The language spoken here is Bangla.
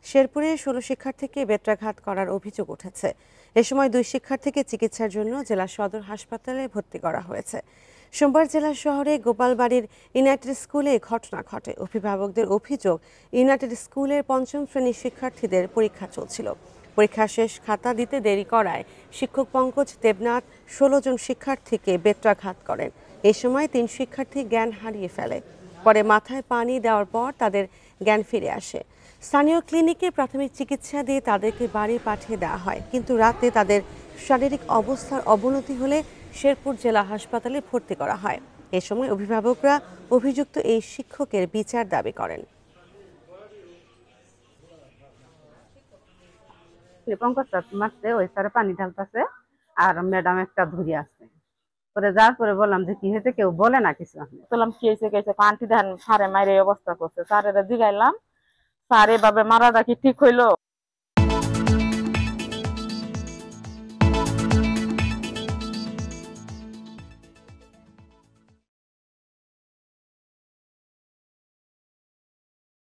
শেরপুরে ১৬ শিক্ষার্থীকে বেত্রাঘাত করার অভিযোগ উঠেছে। এ সময় ২ শিক্ষার্থীকে চিকিৎসার জন্য জেলা সদর হাসপাতালে ভর্তি করা হয়েছে। সোমবার জেলা শহরে গোপালবাড়ির ইউনাইটেড স্কুলে ঘটনা ঘটে। অভিভাবকদের অভিযোগ, ইউনাইটেড স্কুলের ৫ম শ্রেণীর শিক্ষার্থীদের পরীক্ষা চলছিল। পরীক্ষা শেষ খাতা দিতে দেরি করায় শিক্ষক পঙ্কজ দেবনাথ ১৬ জন শিক্ষার্থীকে বেত্রাঘাত করেন। এ সময় ৩ শিক্ষার্থী জ্ঞান হারিয়ে ফেলে। পরে মাথায় পানি দেওয়ার পর তাদের জ্ঞান ফিরে আসে। স্থানীয় ক্লিনিকে প্রাথমিক চিকিৎসা দিয়ে তাদেরকে বাড়ি পাঠিয়ে দেওয়া হয়, কিন্তু রাতে তাদের শারীরিক অবস্থার অবনতি হলে শেরপুর জেলা হাসপাতালে ভর্তি করা হয়। এ সময় অভিভাবকরা অভিযুক্ত এই শিক্ষকের বিচার দাবি করেন। পঙ্কজ মারছে, ওই স্যারে পানি ঢালতেছে আর ম্যাডাম একটা ধরে আছে। পরে যাওয়ার পরে বললাম যে কি হয়েছে, কেউ বলে না কিছু। বললাম কি হয়েছে আন্টি ধান সারে মায়ের অবস্থা করছে, স্যারেরা জিগাইলাম স্যার এভাবে মারাটা কি ঠিক হইলো?